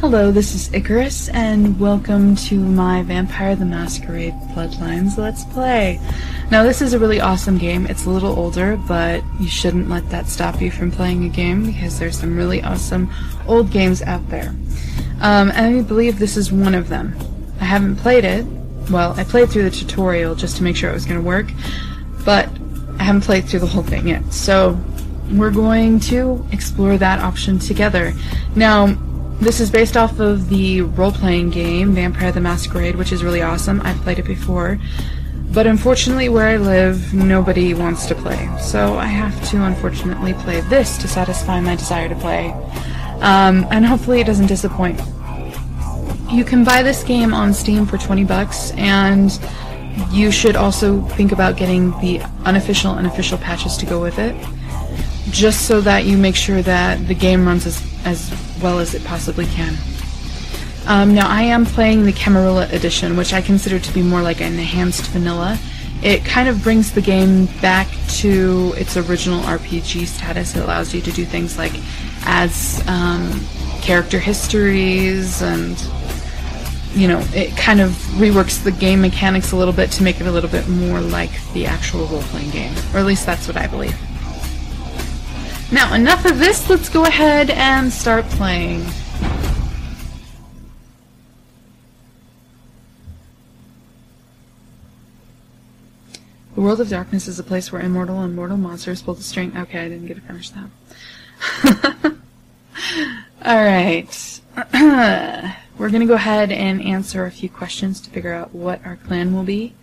Hello, this is Icarus, and welcome to my Vampire the Masquerade Bloodlines Let's Play. Now, this is a really awesome game. It's a little older, but you shouldn't let that stop you from playing a game, because there's some really awesome old games out there. And I believe this is one of them. I haven't played it. Well, I played through the tutorial just to make sure it was going to work, but I haven't played through the whole thing yet. So, we're going to explore that option together. Now, this is based off of the role-playing game, Vampire the Masquerade, which is really awesome. I've played it before. But unfortunately, where I live, nobody wants to play. So I have to, unfortunately, play this to satisfy my desire to play. And hopefully it doesn't disappoint. You can buy this game on Steam for 20 bucks, and you should also think about getting the unofficial and official patches to go with it, just so that you make sure that the game runs as well as it possibly can. Now, I am playing the Camarilla edition, which I consider to be more like an enhanced vanilla. It kind of brings the game back to its original RPG status. It allows you to do things like adds character histories, and it kind of reworks the game mechanics a little bit to make it a little bit more like the actual role-playing game, or at least that's what I believe. Now, enough of this, let's go ahead and start playing. The world of darkness is a place where immortal and mortal monsters pull the string. Okay, I didn't get to finish that. Alright. We're gonna go ahead and answer a few questions to figure out what our clan will be,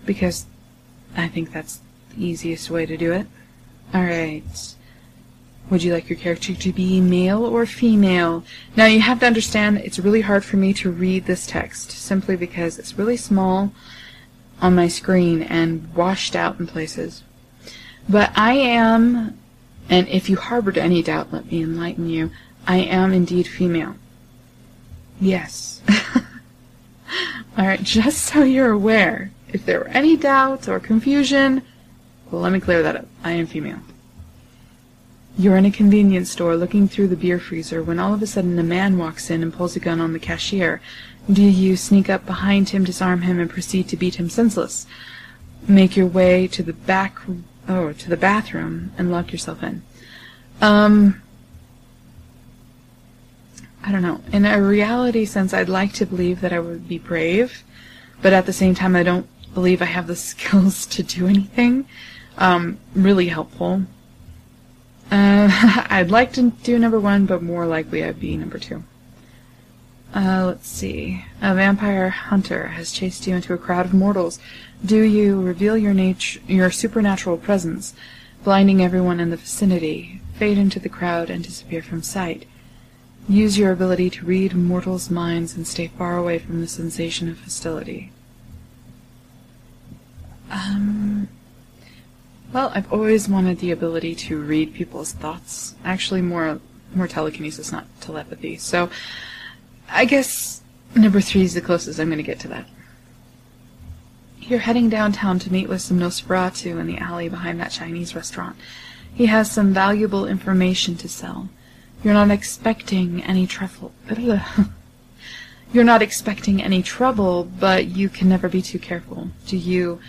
because I think that's the easiest way to do it. Alright. Would you like your character to be male or female? Now, you have to understand, it's really hard for me to read this text, simply because it's really small on my screen and washed out in places. But I am, and if you harbored any doubt, let me enlighten you, I am indeed female. Yes. Alright, just so you're aware, if there were any doubt or confusion, well, let me clear that up. I am female. You're in a convenience store looking through the beer freezer when all of a sudden a man walks in and pulls a gun on the cashier. Do you sneak up behind him, disarm him, and proceed to beat him senseless? Make your way to the bathroom and lock yourself in. I don't know. In a reality sense, I'd like to believe that I would be brave, but at the same time, I don't believe I have the skills to do anything really helpful. I'd like to do number 1, but more likely I'd be number 2. Let's see. A vampire hunter has chased you into a crowd of mortals. Do you reveal your supernatural presence, blinding everyone in the vicinity, fade into the crowd, and disappear from sight? Use your ability to read mortals' minds and stay far away from the sensation of hostility. Well, I've always wanted the ability to read people's thoughts. Actually, more telekinesis, not telepathy. So, I guess number 3 is the closest I'm going to get to that. You're heading downtown to meet with some Nosferatu in the alley behind that Chinese restaurant. He has some valuable information to sell. You're not expecting any trouble. You're not expecting any trouble, but you can never be too careful. Do you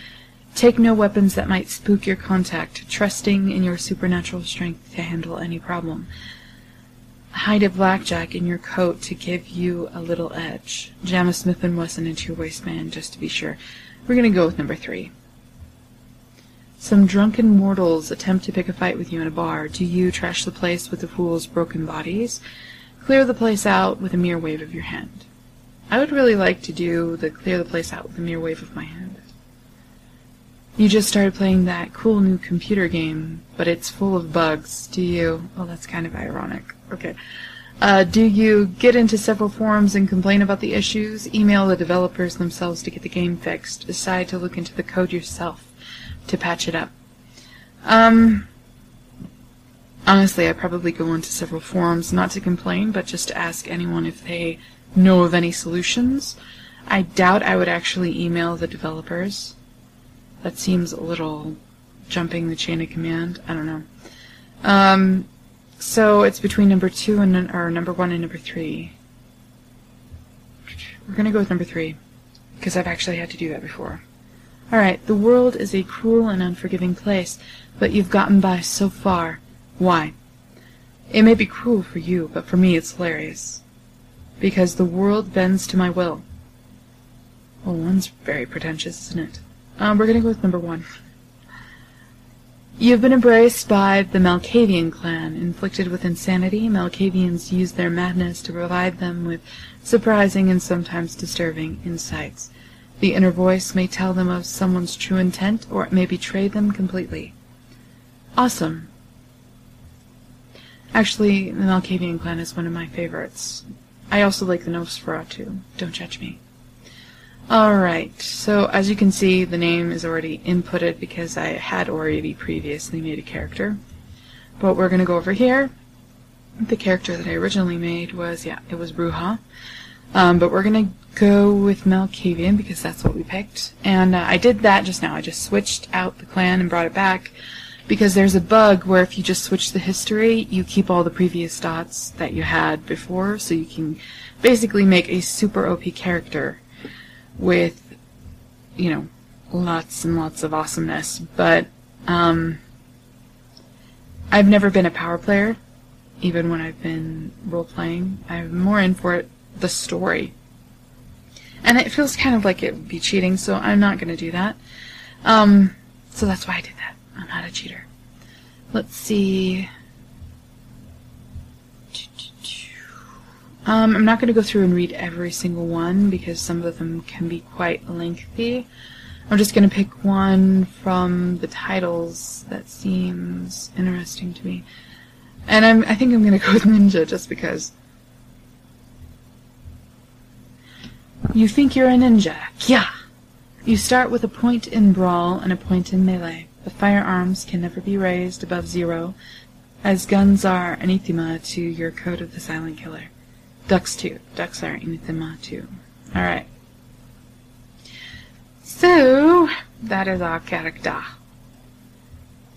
take no weapons that might spook your contact, trusting in your supernatural strength to handle any problem. Hide a blackjack in your coat to give you a little edge. Jam a Smith & Wesson into your waistband, just to be sure. We're going to go with number 3. Some drunken mortals attempt to pick a fight with you in a bar. Do you trash the place with the fool's broken bodies? Clear the place out with a mere wave of your hand. I would really like to do the clear the place out with a mere wave of my hand. You just started playing that cool new computer game, but it's full of bugs. Do you... Well, that's kind of ironic. Okay. Do you get into several forums and complain about the issues? Email the developers themselves to get the game fixed. Decide to look into the code yourself to patch it up. Honestly, I probably go into several forums, not to complain, but just to ask anyone if they know of any solutions. I doubt I would actually email the developers. That seems a little jumping the chain of command. I don't know. So it's between number 2 and or number 1 and number 3. We're gonna go with number 3, because I've actually had to do that before. Alright, the world is a cruel and unforgiving place, but you've gotten by so far. Why? It may be cruel for you, but for me it's hilarious. Because the world bends to my will. Well, one's very pretentious, isn't it? We're gonna go with number 1. You've been embraced by the Malkavian clan. Inflicted with insanity, Malkavians use their madness to provide them with surprising and sometimes disturbing insights. The inner voice may tell them of someone's true intent, or it may betray them completely. Awesome. Actually, the Malkavian clan is one of my favorites. I also like the Nosferatu. Don't judge me. Alright, so as you can see, the name is already inputted because I had already previously made a character. But we're going to go over here. The character that I originally made was, it was Bruja. But we're going to go with Malkavian because that's what we picked. And I did that just now. I just switched out the clan and brought it back because there's a bug where if you just switch the history, you keep all the previous dots that you had before, so you can basically make a super OP character with, you know, lots and lots of awesomeness. But I've never been a power player, even when I've been role-playing. I'm more in for the story. And it feels kind of like it would be cheating, so I'm not going to do that. So that's why I did that. I'm not a cheater. Let's see. I'm not going to go through and read every single one because some of them can be quite lengthy. I'm just going to pick one from the titles that seems interesting to me. And I think I'm going to go with Ninja just because. You think you're a ninja. Kya! You start with a point in brawl and a point in melee. The firearms can never be raised above 0, as guns are anathema to your code of the silent killer. Ducks too. Ducks are anathema too. Alright. So, that is our character.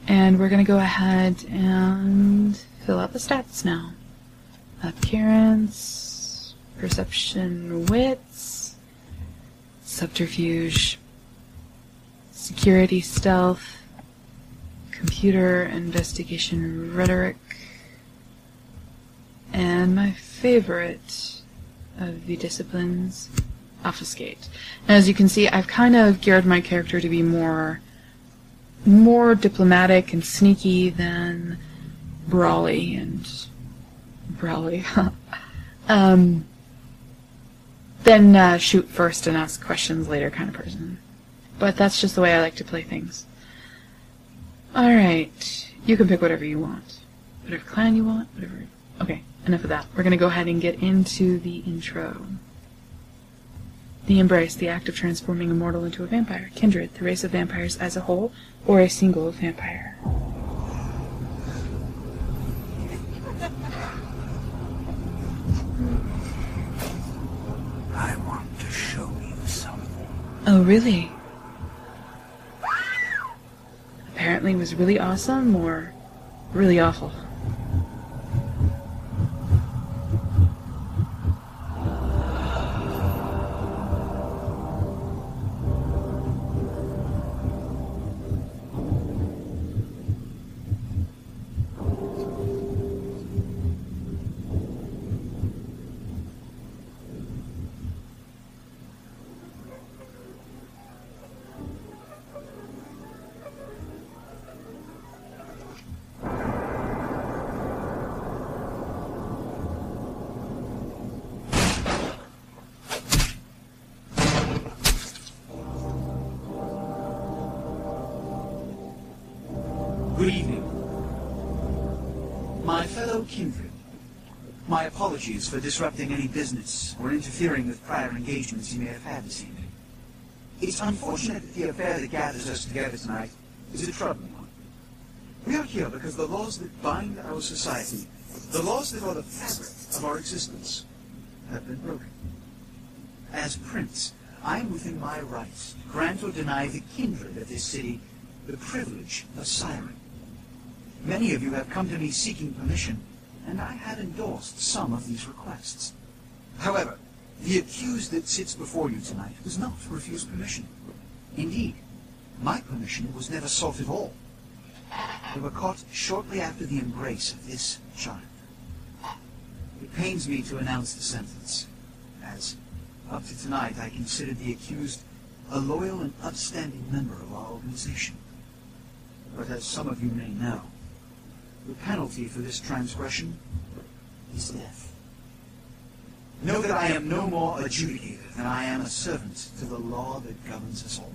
And we're going to go ahead and fill out the stats now. Appearance, perception, wits, subterfuge, security, stealth, computer, investigation, rhetoric, and my favorite of the disciplines, obfuscate. And as you can see, I've kind of geared my character to be more diplomatic and sneaky than brawly then shoot first and ask questions later kind of person. But that's just the way I like to play things. Alright, you can pick whatever you want. Whatever clan you want, whatever. Okay, enough of that. We're going to go ahead and get into the intro. The Embrace, the act of transforming a mortal into a vampire. Kindred, the race of vampires as a whole, or a single vampire. I want to show you something. Oh, really? Apparently it was really awesome, or really awful. Good evening. My fellow kindred, my apologies for disrupting any business or interfering with prior engagements you may have had this evening. It's unfortunate that the affair that gathers us together tonight is a troubling one. We are here because the laws that bind our society, the laws that are the fabric of our existence, have been broken. As Prince, I am within my rights to grant or deny the kindred of this city the privilege of siren. Many of you have come to me seeking permission and I had endorsed some of these requests. However, the accused that sits before you tonight was not refused permission. Indeed, my permission was never sought at all. They were caught shortly after the embrace of this child. It pains me to announce the sentence, as up to tonight I considered the accused a loyal and upstanding member of our organization. But as some of you may know, the penalty for this transgression is death. Know that I am no more adjudicator than I am a servant to the law that governs us all.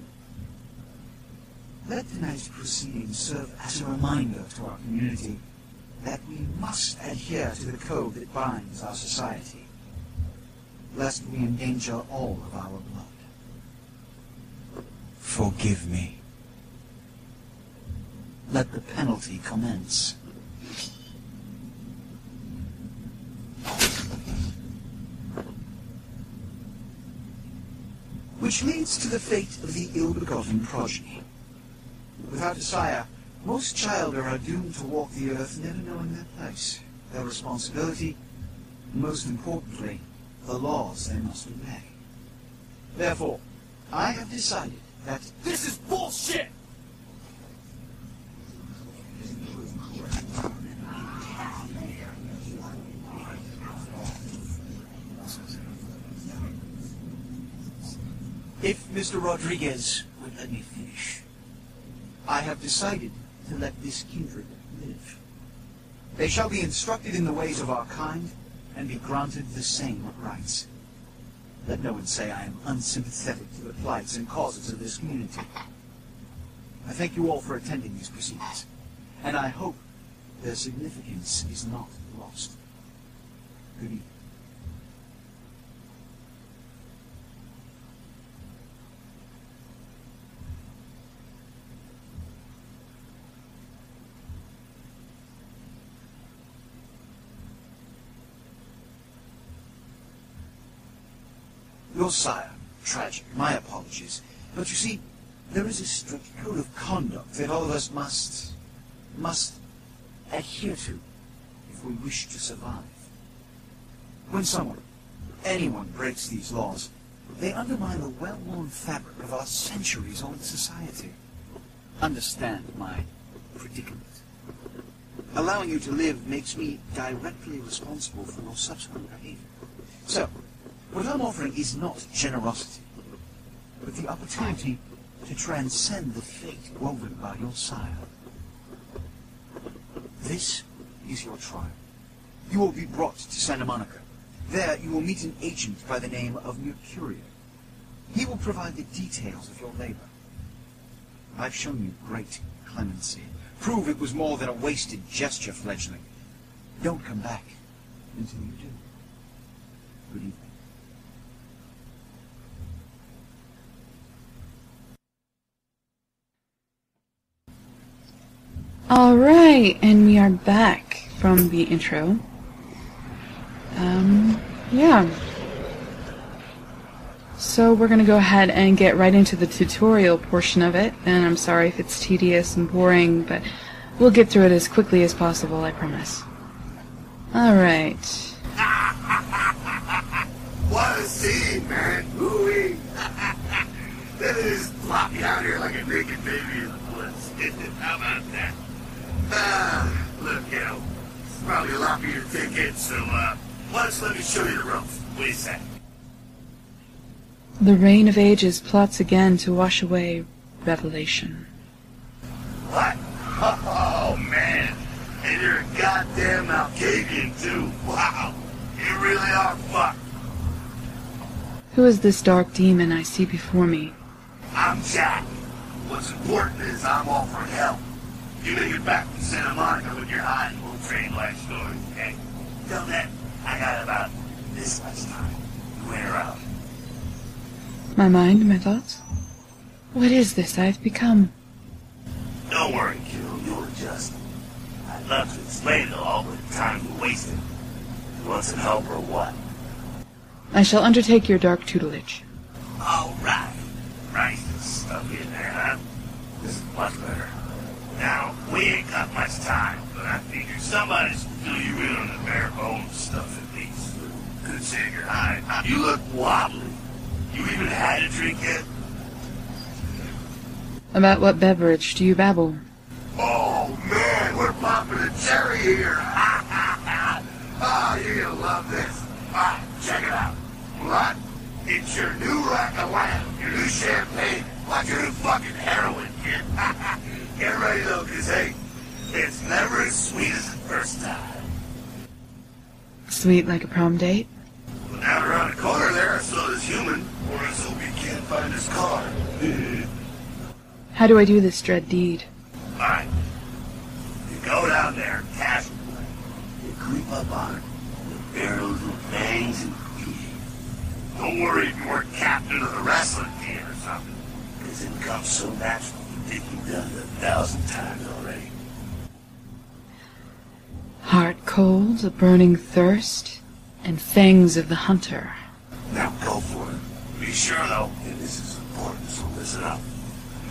Let tonight's proceedings serve as a reminder to our community that we must adhere to the code that binds our society, lest we endanger all of our blood. Forgive me. Let the penalty commence. Which leads to the fate of the ill-begotten progeny. Without a sire, most children are doomed to walk the earth never knowing their place, their responsibility, and most importantly, the laws they must obey. Therefore, I have decided that this is bullshit! If Mr. Rodriguez would let me finish. I have decided to let this kindred live. They shall be instructed in the ways of our kind and be granted the same rights. Let no one say I am unsympathetic to the plights and causes of this community. I thank you all for attending these proceedings, and I hope their significance is not lost. Good evening. Your sire, tragic, my apologies. But you see, there is a strict code of conduct that all of us must adhere to if we wish to survive. When anyone breaks these laws, they undermine the well-worn fabric of our centuries-old society. Understand my predicament. Allowing you to live makes me directly responsible for your subsequent behavior. So, what I'm offering is not generosity, but the opportunity to transcend the fate woven by your sire. This is your trial. You will be brought to Santa Monica. There you will meet an agent by the name of Mercurio. He will provide the details of your labor. I've shown you great clemency. Prove it was more than a wasted gesture, fledgling. Don't come back until you do. Good evening. Alright, and we are back from the intro. Yeah. So we're gonna go ahead and get right into the tutorial portion of it, and I'm sorry if it's tedious and boring, but we'll get through it as quickly as possible, I promise. Alright. What a scene, man! Ooh-wee! They just plop you out here like a naked baby in the woods. How about that? Look, it's probably a lot for you to take in, so, why don't you let me show you the ropes? What do you say? The Reign of Ages plots again to wash away Revelation. What? Oh, man! And you're a goddamn Malkavian, too! Wow! You really are fucked! Who is this dark demon I see before me? I'm Jack. What's important is I'm offering help. You make it back from Santa Monica with your high and we'll trade life stories, okay? Till then, I got about this much time. You ain't around. My mind, my thoughts? What is this I have become? Don't worry, kiddo. You'll adjust. I'd love to explain it all, but time will waste it. You want some help or what? I shall undertake your dark tutelage. All right. Nice stuff in there, huh? This is much better. Now, we ain't got much time, but I figure somebody's fill you in on the bare bones stuff at least. Good save your hide. You look wobbly. You even had a drink yet? About what beverage do you babble? Oh man, we're popping a cherry here. Oh, you're gonna love this. Alright, check it out. What? It's your new rack of lamb, your new champagne, like your new fucking heroin, kid. Get ready though, cause hey, it's never as sweet as the first time. Sweet like a prom date? Well, down around the corner there, I saw this human, or I hope he can't find his car. How do I do this dread deed? Alright. You go down there, casually. You creep up on it. With barrels and fangs and feet. Don't worry if you weren't captain of the wrestling team or something. Because it comes so natural, you think you've done it 1,000 times already. Heart cold, a burning thirst, and fangs of the hunter. Now go for it. Be sure though, and this is important, so listen up.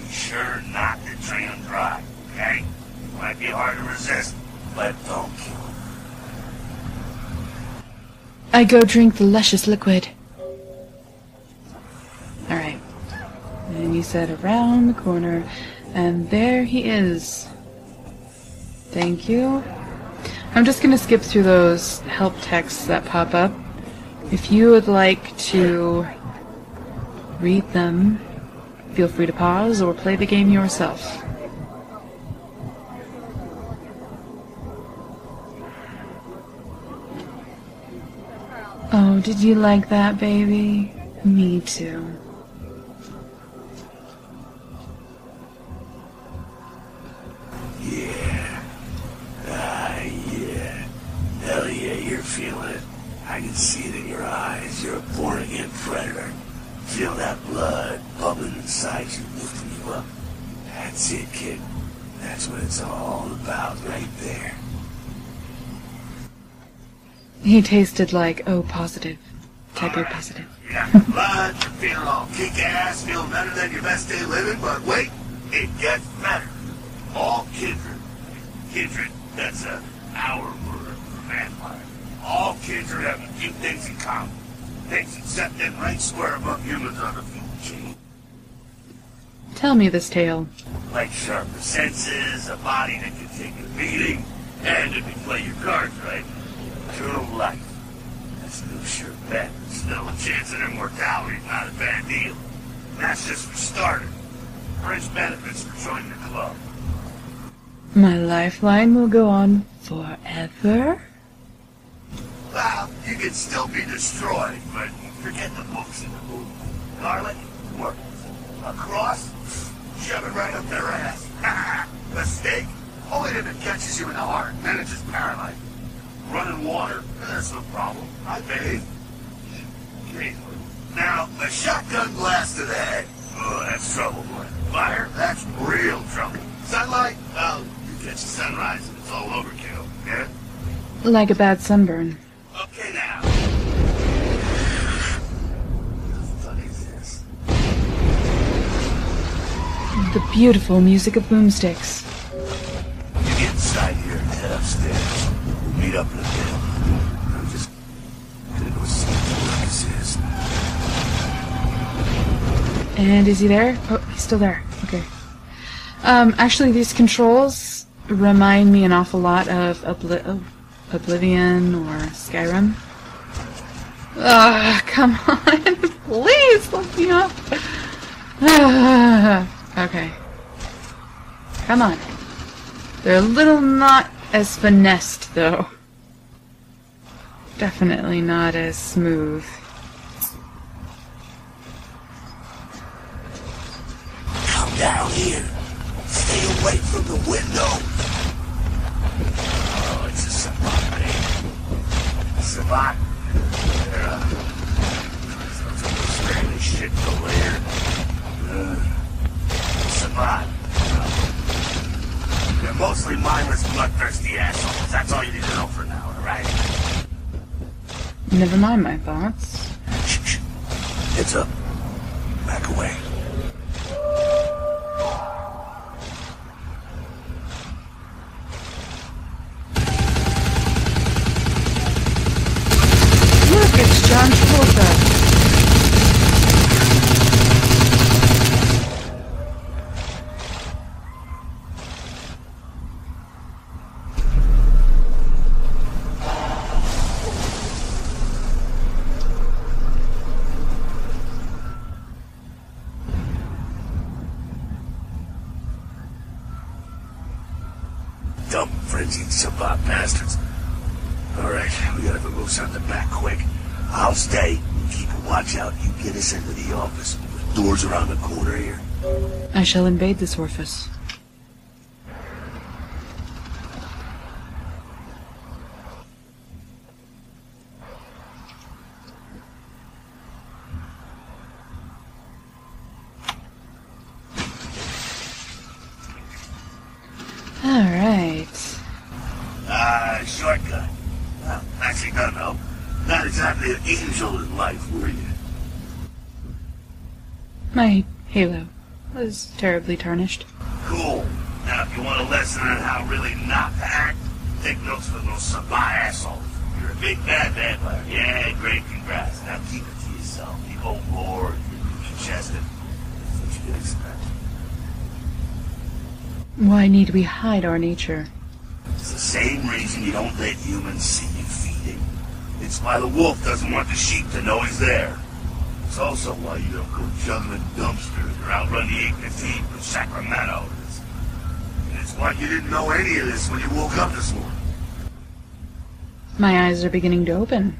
Be sure not to drain them dry, okay? It might be hard to resist, but don't kill them. I go drink the luscious liquid. Alright. And you said around the corner, and there he is. Thank you. I'm just going to skip through those help texts that pop up. If you would like to read them, feel free to pause or play the game yourself. Oh, did you like that, baby? Me too. Yeah. Yeah. Hell yeah, you're feeling it. I can see it in your eyes. You're a born-again predator. Feel that blood bubbling inside you, lifting you up. That's it, kid. That's what it's all about right there. He tasted like O positive. Type O positive. You got the blood, you're feeling all kick-ass, feeling better than your best day living, but wait, it gets better. All kindred. Kindred, that's our word for vampire. All kindred have a few things in common. Things that set them right square above humans on the food chain. Tell me this tale. Like sharper senses, a body that can take a beating, and if you play your cards right, eternal life. That's no sure bet, but still a chance at immortality is not a bad deal. And that's just for starters. Fringe benefits for joining the club. My lifeline will go on forever? Well, you can still be destroyed, but forget the books and the movies. Garlic, works. A cross, shove it right up their ass. A stake, only if it catches you in the heart, then it just paralyzes. Running water, that's no problem. I bathe. Occasionally. Now, a shotgun blast to the head. Oh, that's trouble, boy. Fire, that's real trouble. Sunlight, well, you catch the sunrise and it's all overkill, yeah? Like a bad sunburn. Okay, now. What the fuck is this? The beautiful music of boomsticks. You get inside here and head upstairs. We'll meet up in a bit. I'm just gonna go see what this is. And is he there? Oh, he's still there. Okay. Actually, these controls remind me an awful lot of Oblivion or Skyrim. Ah, come on. Please let me up. Okay. Come on. They're a little not as finessed, though. Definitely not as smooth. Come down here. Stay away from the window. Oh, it's a Sabat, babe. Sabat. They're spraying this shit over here. Sabat. They're mostly mindless, bloodthirsty assholes. That's all you need to know for now, alright? Never mind my thoughts. Shh. Heads up. Back away. John Travolta. Dumb, frenzied, savant bastards. Alright, we gotta move out the back quick. I'll stay. Keep a watch out. You get us into the office. The door's around the corner here. I shall invade this orifice. Alright. Shortcut. Well, actually, no. Not exactly an angel in life, were you? My halo was terribly tarnished. Cool. Now, if you want a lesson on how really not to act, take notes from those savant assholes. You're a big bad vampire. Yeah, great, congrats. Now keep it to yourself. You go bored, you're chested. That's what you can expect. Why need we hide our nature? It's the same reason you don't let humans see you feeding. It's why the wolf doesn't want the sheep to know he's there. It's also why you don't go juggling dumpsters or outrun the 815 from Sacramento. And it's why you didn't know any of this when you woke up this morning. My eyes are beginning to open.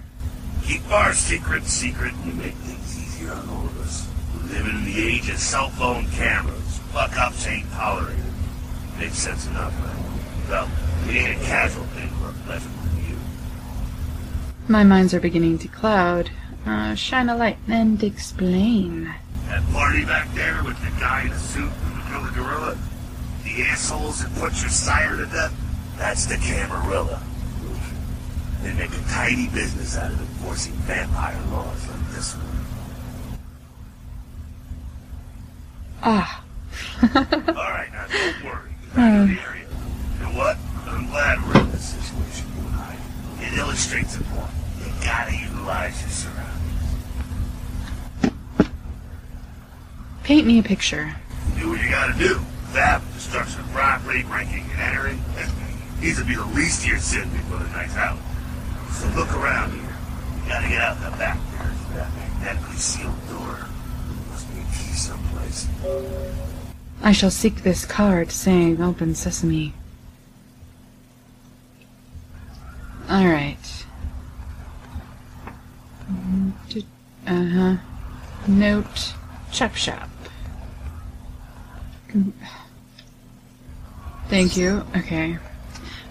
Keep our secret and you make things easier on all of us. We're living in the age of cell phone cameras. Fuck-ups ain't tolerated. Makes sense enough, right? Well, it ain't a casual thing for a pleasant review. My minds are beginning to cloud. Shine a light and explain. That party back there with the guy in the suit who killed the gorilla? The assholes that put your sire to death? That's the Camarilla. They make a tiny business out of enforcing vampire laws like this one. Ah. Alright, now don't worry. Get out of the area. You know what? I'm glad we're in this situation, you and I. It illustrates a point. You gotta utilize your surroundings. Paint me a picture. Do what you gotta do. Theft, destruction of property, breaking and entering. These would be the least of your sin before the night's out. So look around here. You gotta get out the back. There's that magnetically sealed door. Must be a key someplace. I shall seek this card saying open sesame. Alright. Note. Chop shop. Thank you. Okay.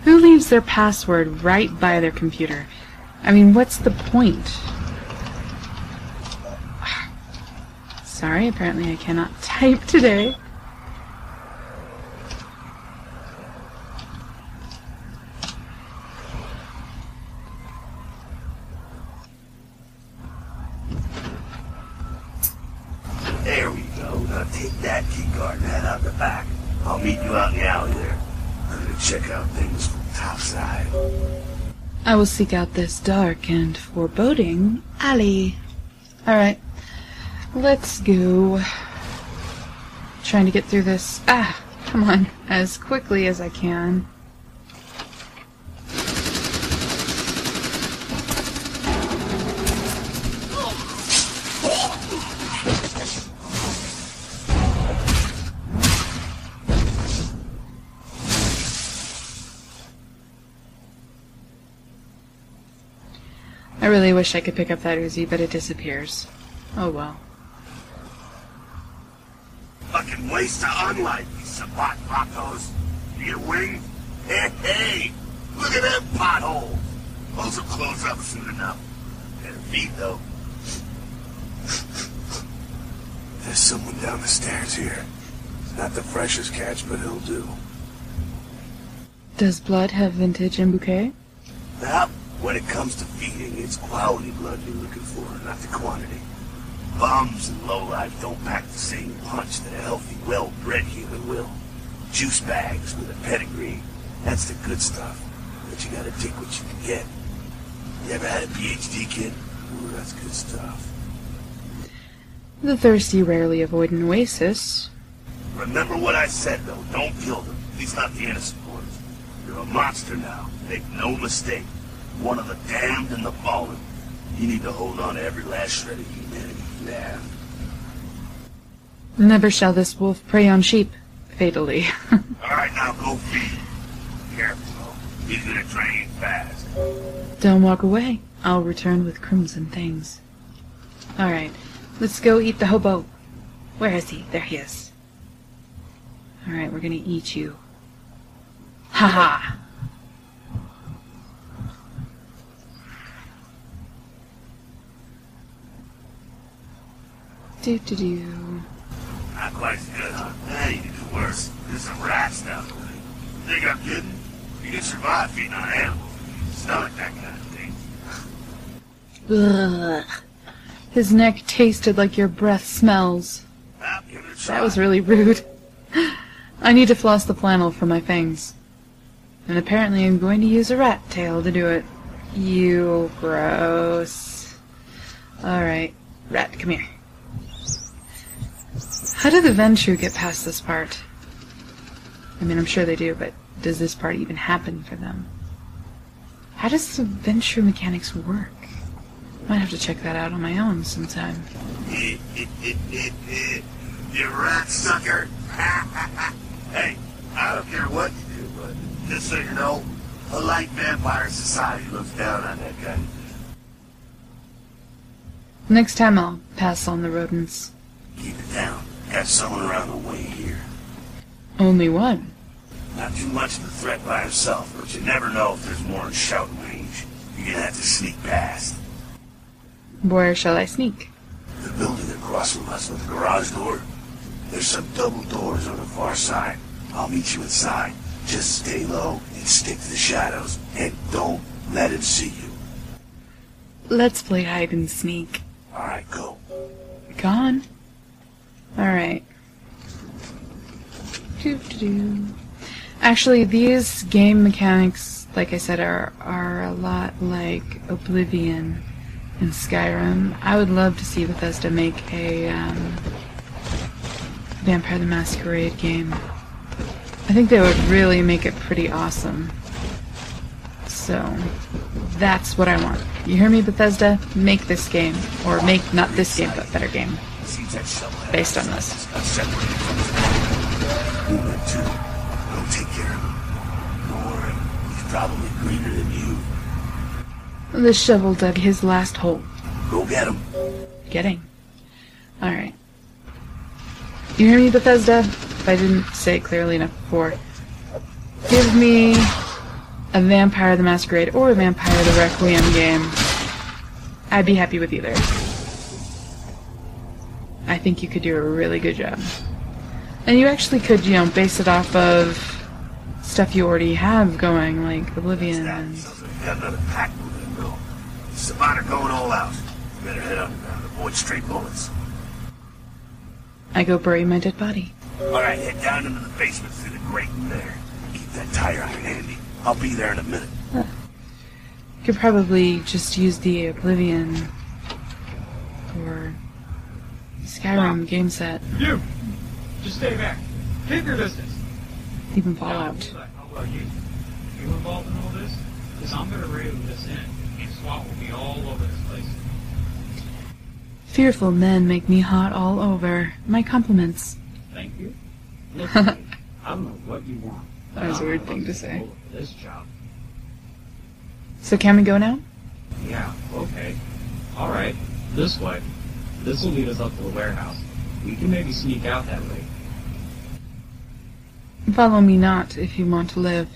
Who leaves their password right by their computer? I mean, what's the point? Sorry, apparently I cannot type today. There we go. Now take that key card and head out the back. I'll meet you out in the alley there. I'm gonna check out things from topside. I will seek out this dark and foreboding alley. Alright. Let's go. Trying to get through this, come on, as quickly as I can. I really wish I could pick up that Uzi, but it disappears. Oh well. Fucking waste of unlight, you savant vatos. You get a wing? Hey! Look at them potholes! Those will close up soon enough. Better feet, though. There's someone down the stairs here. It's not the freshest catch, but he'll do. Does blood have vintage and bouquet? Now, when it comes to feeding, it's quality blood you're looking for, not the quantity. Bums and lowlife don't pack the same punch that a healthy, well-bred human will. Juice bags with a pedigree, that's the good stuff. But you gotta take what you can get. You ever had a PhD, kid? Ooh, that's good stuff. The thirsty rarely avoid an oasis. Remember what I said, though. Don't kill them. At least not the innocent ones. You're a monster now. Make no mistake. One of the damned and the fallen. You need to hold on to every last shred of humanity you have. Never shall this wolf prey on sheep, fatally. Alright, now go feed. Careful, though. He's gonna drain fast. Don't walk away. I'll return with crimson things. Alright, let's go eat the hobo. Where is he? There he is. Alright, we're gonna eat you. Ha-ha! Do-do-do. Not quite as good, huh? Hey, you can do worse. There's some rats down there. You think I'm kidding? You can survive feeding on animals. Stomach that kind of thing. Ugh. His neck tasted like your breath smells. Well, give it a try. That was really rude. I need to floss the flannel for my fangs. And apparently I'm going to use a rat tail to do it. You gross. Alright, rat, come here. How do the Ventrue get past this part? I mean, I'm sure they do, but does this part even happen for them? How does the Ventrue mechanics work? Might have to check that out on my own sometime. You rat sucker. Hey, I don't care what you do, but just so you know, a light vampire society looks down on that kind of thing. Next time I'll pass on the rodents. Keep it down. Got someone around the way here. Only one. Not too much of a threat by himself, but you never know if there's more in shouting range. You're gonna have to sneak past. Where shall I sneak? The building across from us with the garage door. There's some double doors on the far side. I'll meet you inside. Just stay low and stick to the shadows, and don't let him see you. Let's play hide and sneak. Alright, go. Gone. Alright. Doo-doo-doo. Actually, these game mechanics, like I said, are a lot like Oblivion and Skyrim. I would love to see Bethesda make a Vampire the Masquerade game. I think they would really make it pretty awesome. So, that's what I want. You hear me, Bethesda? Make this game. Or make, not this game, but better game. Based on this. Go take care of him. Don't worry, he's probably greener than you. The shovel dug his last hole. Go get him. Getting. Alright. You hear me, Bethesda? If I didn't say it clearly enough before. Give me a Vampire the Masquerade or a Vampire the Requiem game. I'd be happy with either. I think you could do a really good job. And you actually could, you know, base it off of stuff you already have going, like Oblivion and... Got another pack moving, though. Savannah going all out. You better head underground, avoid straight bullets. I go bury my dead body. Alright, head down into the basement through the grate in there. Keep that tire iron handy. I'll be there in a minute. Could probably just use the Oblivion or Skyrim game set. You! Just stay back. Keep your distance. Even Fallout. How about you? You involved in all this? Because I'm going to reel this in, and SWAT will be all over this place. Fearful men make me hot all over. My compliments. Thank you. Look, I don't know what you want. That was a weird thing to say. This job. So can we go now? Yeah, okay. Alright, this way. This will lead us up to the warehouse. We can maybe sneak out that way. Follow me not if you want to live.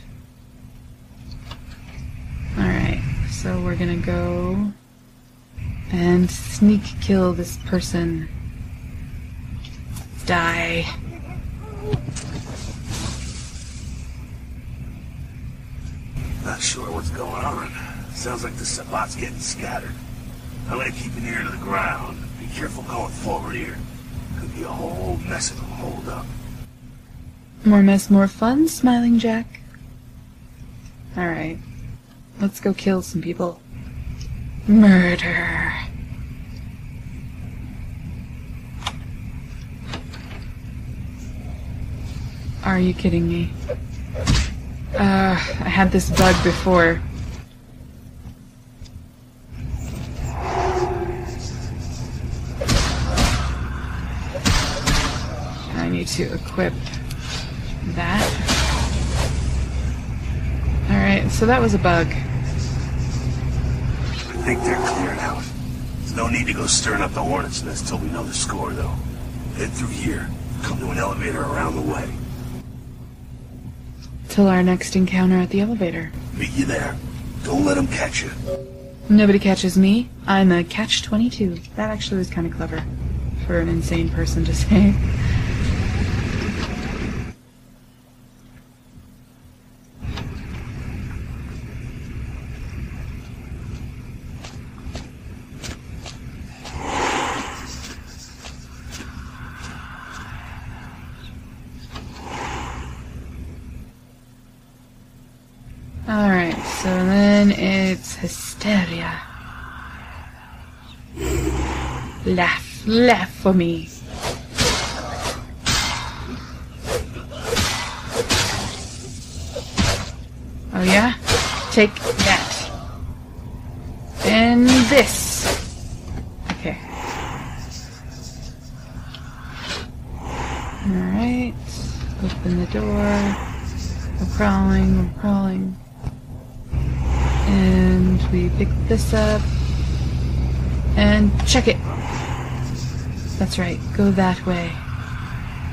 Alright, so we're gonna go and sneak kill this person. Die. Not sure what's going on. Sounds like the Sabbat's getting scattered. I'm gonna keep an ear to the ground. Be careful going forward here. Could be a whole mess of them hold up. More mess, more fun, Smiling Jack. Alright. Let's go kill some people. Murder. Are you kidding me? I had this bug before. I need to equip that. Alright, so that was a bug. I think they're cleared out. There's no need to go stirring up the hornet's nest till we know the score, though. Head through here. Come to an elevator around the way. Till our next encounter at the elevator. Meet you there. Don't let them catch you. Nobody catches me. I'm a catch-22. That actually was kind of clever for an insane person to say. Alright, so then it's hysteria. Laugh, laugh for me. Oh yeah? Take that. And this. Okay. Alright. Open the door. We're crawling, we're crawling. And we pick this up. And check it. That's right. Go that way.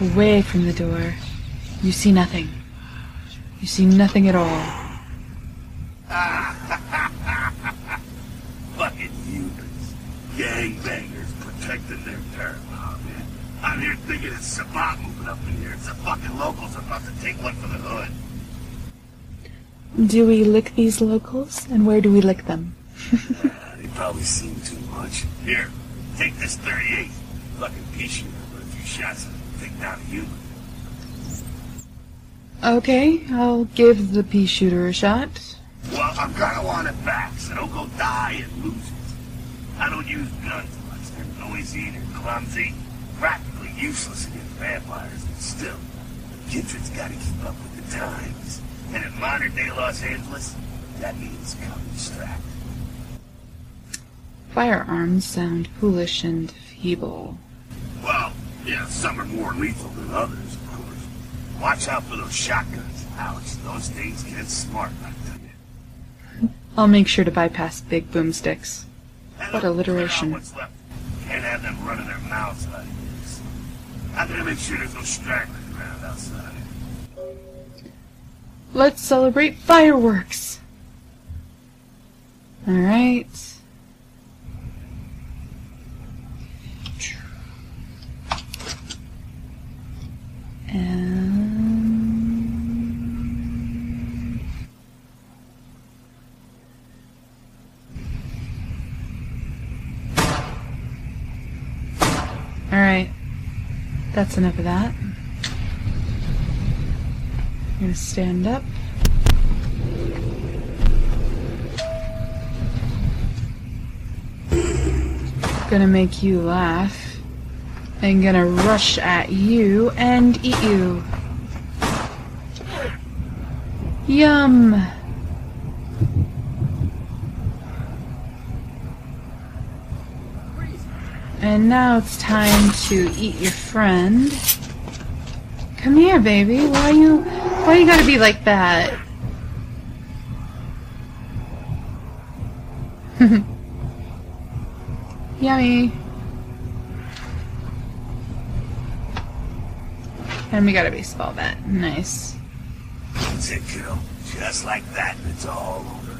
Away from the door. You see nothing. You see nothing at all. Fucking humans. Gangbangers protecting their turf. Oh, man. I'm here thinking it's Sabat moving up in here. It's the fucking locals are about to take one for the hood. Do we lick these locals? And where do we lick them? They probably seen too much. Here, take this 38. Fucking pea shooter, but a few shots and take down a human. Okay, I'll give the pea shooter a shot. Well, I'm gonna want it back, so don't go die and lose it. I don't use guns unless they're noisy, they're clumsy, practically useless against vampires, but still, Kindred's gotta keep up with the times. And in modern-day Los Angeles, that means coming strapped. Firearms sound foolish and feeble. Well, yeah, some are more lethal than others, of course. Watch out for those shotguns, Alex. Those things get smart, I tell you. I'll make sure to bypass big boomsticks. And What look, alliteration. what's left. Can't have them running their mouths out of this. I'm gonna make sure there's no stragglers around outside. Let's celebrate fireworks! Alright. And... Alright. That's enough of that. I'm gonna stand up. Gonna make you laugh. And gonna rush at you and eat you. Yum! And now it's time to eat your friend. Come here, baby. Why you gotta be like that? Yummy. And we got a baseball bat. Nice. That's it, kiddo. Just like that, and it's all over.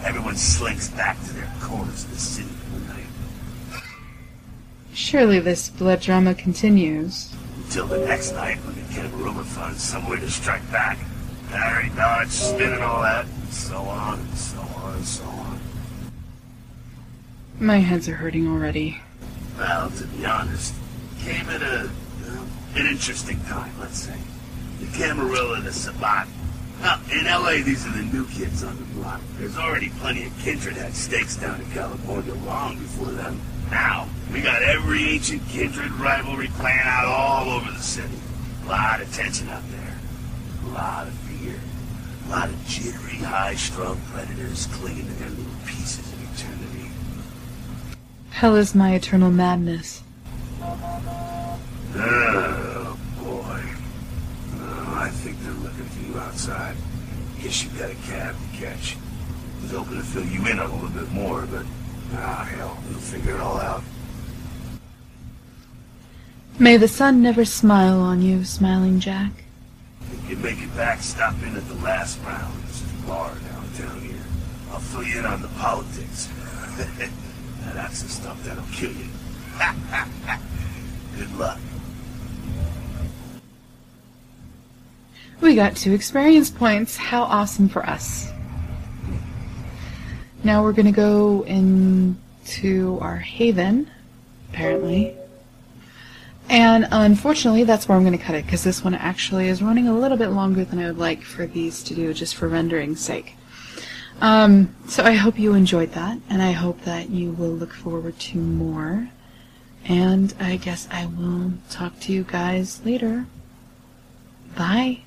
Everyone slinks back to their corners of the city for the night. Surely this blood drama continues. Until the next night when the Camarilla finds somewhere to strike back. Parry, dodge, spin and all that, and so on and so on and so on. My heads are hurting already. Well, to be honest, came at an interesting time, let's say. The Camarilla and the Sabat, In LA, these are the new kids on the block. There's already plenty of kindred had stakes down in California long before them. Now, we got every ancient kindred rivalry playing out all over the city. A lot of tension out there. A lot of fear. A lot of jittery, high-strung predators clinging to their little pieces of eternity. Hell is my eternal madness. Oh, boy. Oh, I think they're looking for you outside. Guess you've got a cab to catch. I was hoping to fill you in on a little bit more, but... hell, we'll figure it all out. May the sun never smile on you, Smiling Jack. If you make it back, stop in at the last round. There's a bar downtown here. I'll fill you in on the politics. Now, that's the stuff that'll kill you. Good luck. We got 2 experience points. How awesome for us. Now we're going to go into our haven, apparently. And unfortunately, that's where I'm going to cut it, because this one actually is running a little bit longer than I would like for these to do, just for rendering's sake. So I hope you enjoyed that, and I hope that you will look forward to more. And I guess I will talk to you guys later. Bye.